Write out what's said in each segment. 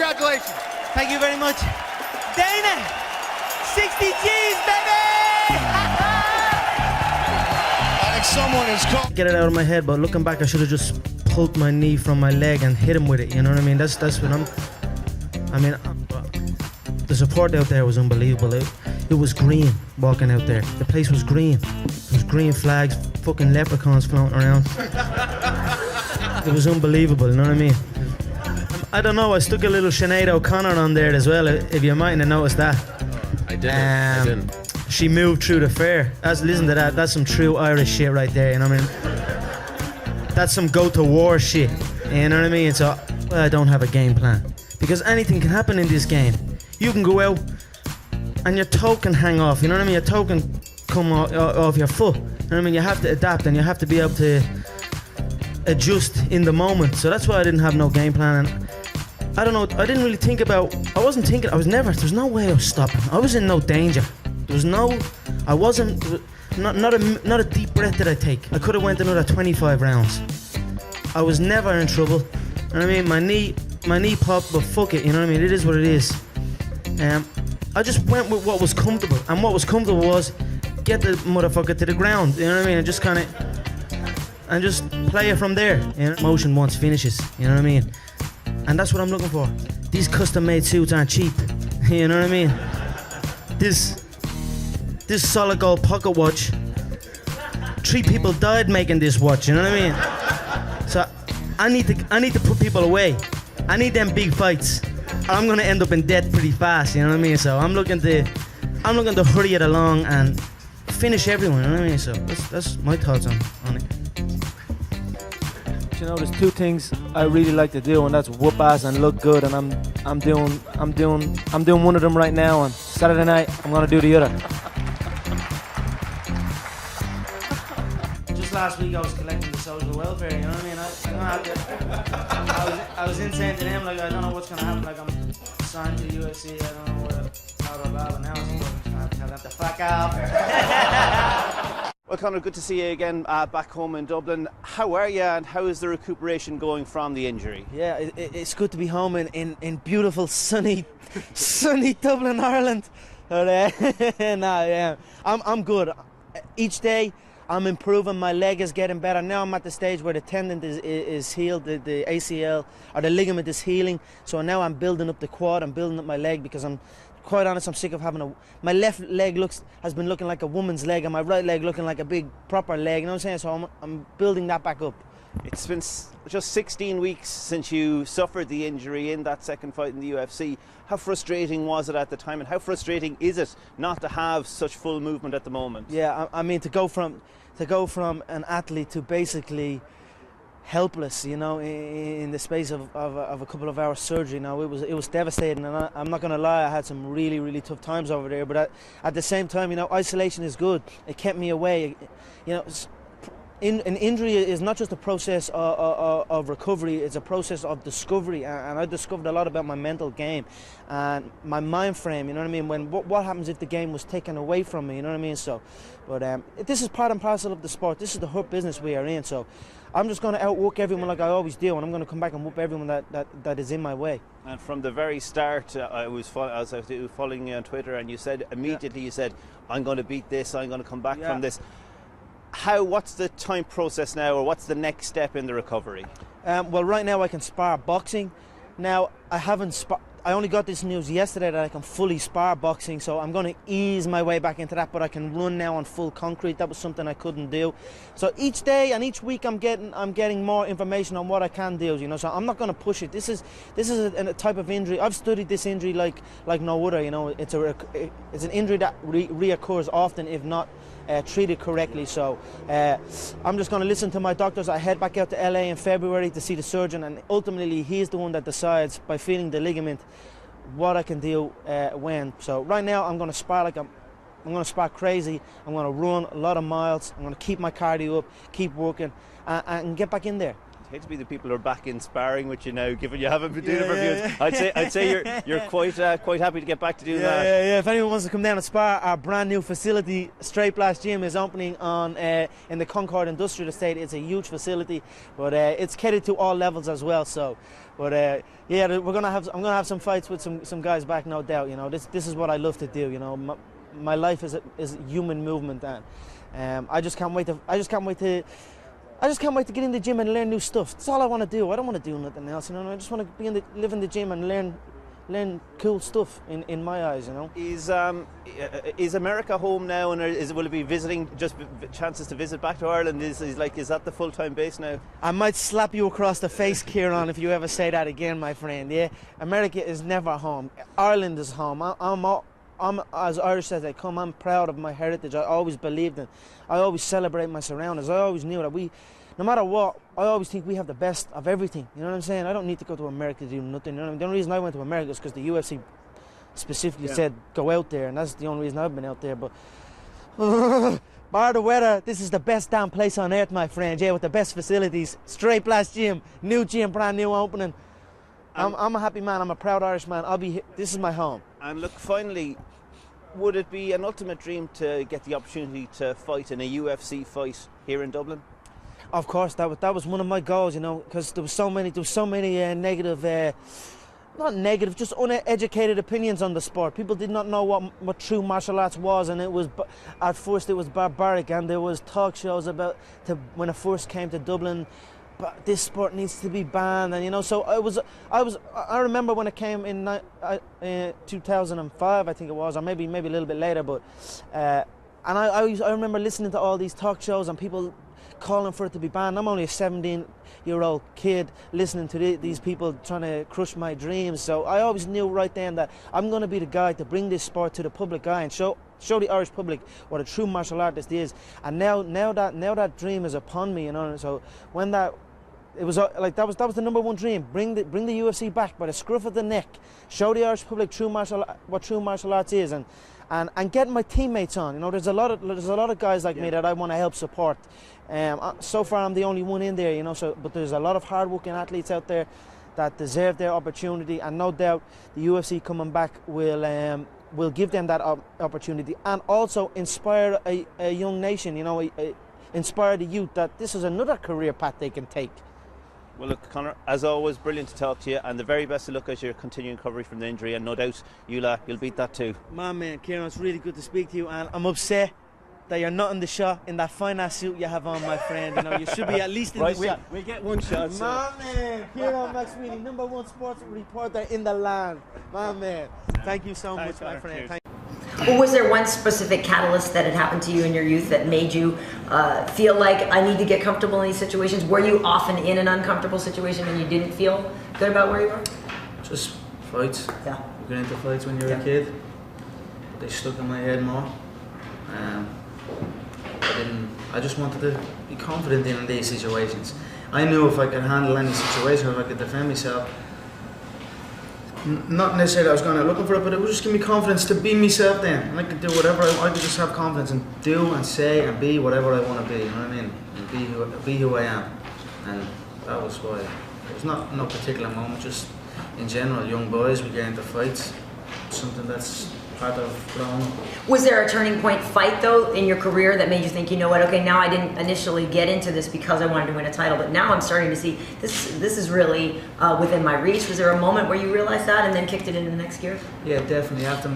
Congratulations. Thank you very much. Dana, 60 G's, baby! I think someone is called. Get it out of my head, but looking back, I should have just pulled my knee from my leg and hit him with it. You know what I mean? That's what the support out there was unbelievable. It was green walking out there. The place was green. There was green flags, fucking leprechauns floating around. It was unbelievable, you know what I mean? I don't know, I stuck a little Sinead O'Connor on there as well, if you mightn't have noticed that. I didn't. She moved through the fair. Listen to that, that's some true Irish shit right there, you know what I mean? That's some go to war shit, you know what I mean? So, I don't have a game plan. Because anything can happen in this game. You can go out and your toe can hang off, you know what I mean? Your toe can come off your foot, you know what I mean? You have to adapt and you have to be able to adjust in the moment. So that's why I didn't have no game plan. And I don't know, I didn't really think about, there's no way I was stopping. I was in no danger. I wasn't, not a deep breath did I take. I could have went another 25 rounds. I was never in trouble. You know what I mean? My knee popped, but fuck it, you know what I mean? It is what it is. I just went with what was comfortable. And what was comfortable was get the motherfucker to the ground, you know what I mean? And just play it from there. You know? Motion once finishes, you know what I mean? And that's what I'm looking for. These custom-made suits aren't cheap, you know what I mean? This solid gold pocket watch, 3 people died making this watch, you know what I mean? So I need to put people away. I need them big fights. I'm gonna end up in debt pretty fast, you know what I mean? So I'm looking to hurry it along and finish everyone, you know what I mean? So that's my thoughts on it. You know, there's 2 things I really like to do, and that's whoop ass and look good, and I'm doing one of them right now, and Saturday night I'm gonna do the other. Just last week I was collecting the social welfare, you know what I mean? I was in saying to them, like, I don't know what's gonna happen, like, I'm signed to the UFC, I don't know what, blah blah blah, but now I'm just trying to tell them to fuck off. Well, Conor, good to see you again back home in Dublin. How are you, and how is the recuperation going from the injury? Yeah, it's good to be home in beautiful, sunny Dublin, Ireland. But, I'm good. Each day I'm improving. My leg is getting better. Now I'm at the stage where the tendon is healed, the ACL or the ligament is healing. So now I'm building up the quad. I'm building up my leg because I'm quite honest, I'm sick of having my left leg has been looking like a woman's leg and my right leg looking like a big proper leg, you know what I'm saying? So I'm building that back up. It's been just 16 weeks since you suffered the injury in that second fight in the UFC. How frustrating was it at the time, and how frustrating is it not to have such full movement at the moment? Yeah, I mean, to go from an athlete to basically helpless, you know, in the space of a couple of hours surgery. Now it was devastating, and I'm not going to lie, I had some really, really tough times over there, but at the same time, you know, isolation is good. It kept me away, you know. An injury is not just a process of recovery, it's a process of discovery, and I discovered a lot about my mental game and my mind frame, you know what I mean? What happens if the game was taken away from me, you know what I mean? So, but this is part and parcel of the sport. This is the hurt business we are in, so I'm just going to outwork everyone like I always do, and I'm going to come back and whoop everyone that is in my way. And from the very start, I was following you on Twitter, and you said immediately, you said, I'm going to beat this, I'm going to come back from this. What's the time process now, or what's the next step in the recovery? Well, right now I can spar boxing. Now, I only got this news yesterday that I can fully spar boxing, so I'm going to ease my way back into that, but I can run now on full concrete. That was something I couldn't do. So each day and each week I'm getting more information on what I can do, you know, so I'm not going to push it. This is a type of injury. I've studied this injury like no other, you know. It's an injury that reoccurs often if not treated correctly. So I'm just going to listen to my doctors. I head back out to LA in February to see the surgeon, and ultimately he's the one that decides by feeling the ligament what I can do when. So right now I'm going to spar I'm going to spar crazy. I'm going to run a lot of miles. I'm going to keep my cardio up, keep working, and get back in there. I hate to be the people who are back in sparring with you now, given you haven't been doing it for a few years. I'd say you're quite happy to get back to doing that. Yeah. If anyone wants to come down and spar, our brand new facility, Straight Blast Gym, is opening in the Concord Industrial Estate. It's a huge facility, but it's catered to all levels as well. So But yeah, I'm gonna have some fights with some guys back, no doubt. You know, this is what I love to do. You know, my life is human movement, and I just can't wait to get in the gym and learn new stuff. That's all I want to do. I don't want to do nothing else. You know, I just want to live in the gym and learn cool stuff in my eyes. You know. Is America home now, and will it be visiting, just chances to visit back to Ireland? Is that the full-time base now? I might slap you across the face, Kieran, if you ever say that again, my friend. Yeah, America is never home. Ireland is home. I'm as Irish as I come. I'm proud of my heritage. I always believed in. I always celebrate my surroundings. I always knew that no matter what, I always think we have the best of everything. You know what I'm saying? I don't need to go to America to do nothing. You know what I mean? The only reason I went to America is because the UFC specifically said go out there, and that's the only reason I've been out there. But bar the weather, this is the best damn place on earth, my friend. Yeah, with the best facilities, straight blast gym, new gym, brand new opening. I'm a happy man. I'm a proud Irish man. This is my home. And look, finally, would it be an ultimate dream to get the opportunity to fight in a UFC fight here in Dublin? Of course, that was one of my goals, you know, because there was so many negative, not negative, just uneducated opinions on the sport. People did not know what true martial arts was, and at first it was barbaric, and there was talk shows when it first came to Dublin, but this sport needs to be banned, and you know, so I remember when it came in 2005, I think it was, or maybe a little bit later, but and I remember listening to all these talk shows and people calling for it to be banned. I'm only a 17-year-old kid listening to these people trying to crush my dreams. So I always knew right then that I'm going to be the guy to bring this sport to the public eye and show the Irish public what a true martial artist is. And now that dream is upon me, you know. So when that was the number one dream. Bring the UFC back by the scruff of the neck. Show the Irish public what true martial arts is, and get my teammates on. You know, there's a lot of guys like me that I want to help support. So far, I'm the only one in there, you know. But there's a lot of hard-working athletes out there that deserve their opportunity, and no doubt the UFC coming back will give them that opportunity, and also inspire a young nation. You know, inspire the youth that this is another career path they can take. Well, look, Conor, as always, brilliant to talk to you, and the very best of luck as you're continuing recovery from the injury, and no doubt you'll beat that too. My man, Kieran, it's really good to speak to you, and I'm upset that you're not in the shot in that fine ass suit you have on, my friend. You know, you should be at least in the shot. We get one shot. So. My man, Kieran McSweeney, #1 sports reporter in the land. My man, thank you so much, my friend. Well, was there one specific catalyst that had happened to you in your youth that made you feel like I need to get comfortable in these situations? Were you often in an uncomfortable situation and you didn't feel good about where you were? Just fights. Yeah. You get into fights when you're a kid. They stuck in my head more. I just wanted to be confident in these situations. I knew if I could handle any situation, if I could defend myself, not necessarily I was going out looking for it, but it would just give me confidence to be myself then. And I could do whatever I could just have confidence and do and say and be whatever I want to be, you know what I mean? And be who I am. And that was why. It was not no particular moment, just in general, young boys, we get into fights. Something that's part of growing up. Was there a turning point fight though in your career that made you think, you know what, okay, now I didn't initially get into this because I wanted to win a title, but now I'm starting to see this is really within my reach? Was there a moment where you realized that and then kicked it into the next gear? Yeah, definitely. After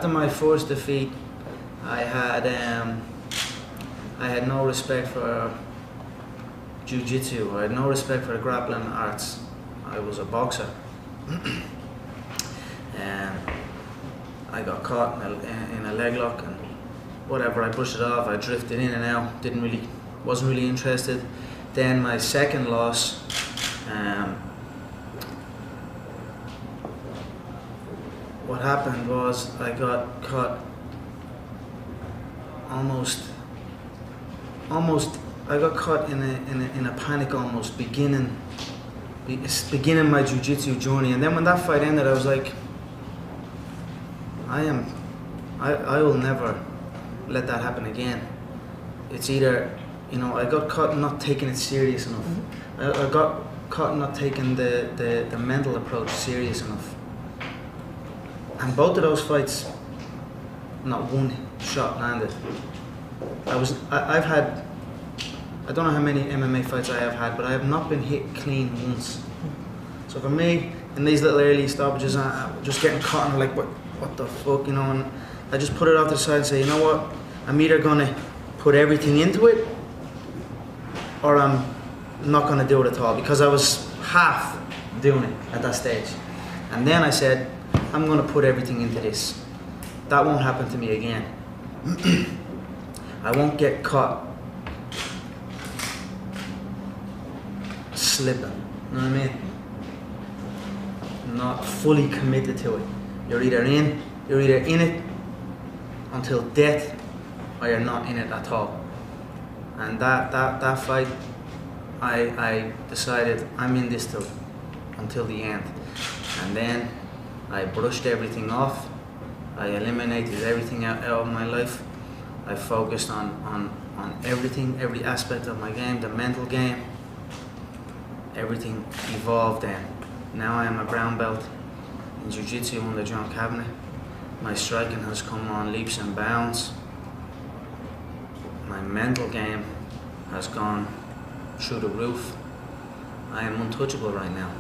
my first defeat, I had no respect for jiu-jitsu. I had no respect for the grappling arts. I was a boxer. I got caught in a leg lock and whatever, I brushed it off, I drifted in and out, wasn't really interested. Then my second loss, what happened was I got caught I got caught in a panic almost, beginning my jiu-jitsu journey. And then when that fight ended, I was like, I will never let that happen again. It's either, you know, I got caught not taking it serious enough. I got caught not taking the mental approach serious enough. And both of those fights, not one shot landed. I've had, I don't know how many MMA fights I have had, but I have not been hit clean once. So for me, in these little early stoppages, I'm just getting caught and like, what the fuck, you know, and I just put it off to the side and say, you know what, I'm either gonna put everything into it, or I'm not gonna do it at all, because I was half doing it at that stage. And then I said, I'm gonna put everything into this. That won't happen to me again. I won't get caught slipping, you know what I mean? Not fully committed to it. You're either in it until death, or you're not in it at all. And that fight, I decided I'm in this until the end. And then I brushed everything off. I eliminated everything out of my life. I focused on everything, every aspect of my game, the mental game. Everything evolved then. Now I am a brown belt in Jiu-Jitsu under John Kavanagh. My striking has come on leaps and bounds. My mental game has gone through the roof. I am untouchable right now.